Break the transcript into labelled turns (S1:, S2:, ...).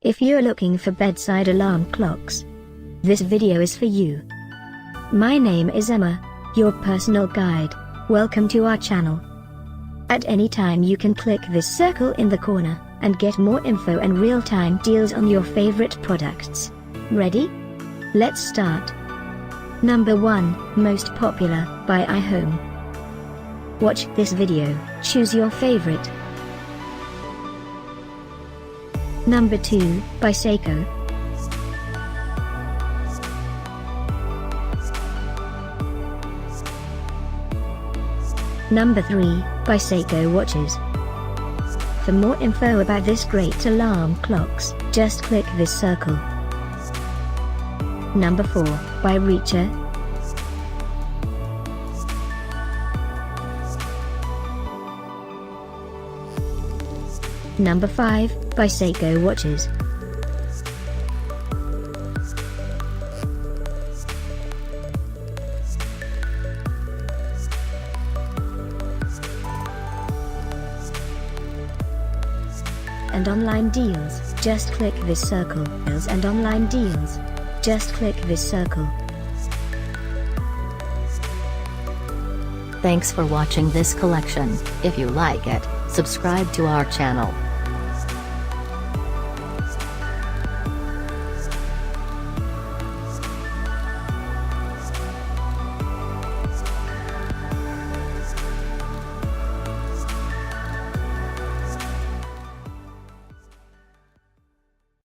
S1: If you're looking for bedside alarm clocks, this video is for you. My name is Emma, your personal guide. Welcome to our channel. At any time you can click this circle in the corner, and get more info and real-time deals on your favorite products. Ready? Let's start. Number 1, Most Popular, by iHome. Watch this video, choose your favorite. Number 2, by Seiko. Number 3, by Seiko Watches. For more info about this great alarm clocks, just click this circle. Number 4, by Reacher. Number 5, by Seiko Watches. And online deals, just click this circle. And online deals, just click this circle.
S2: Thanks for watching this collection. If you like it, subscribe to our channel.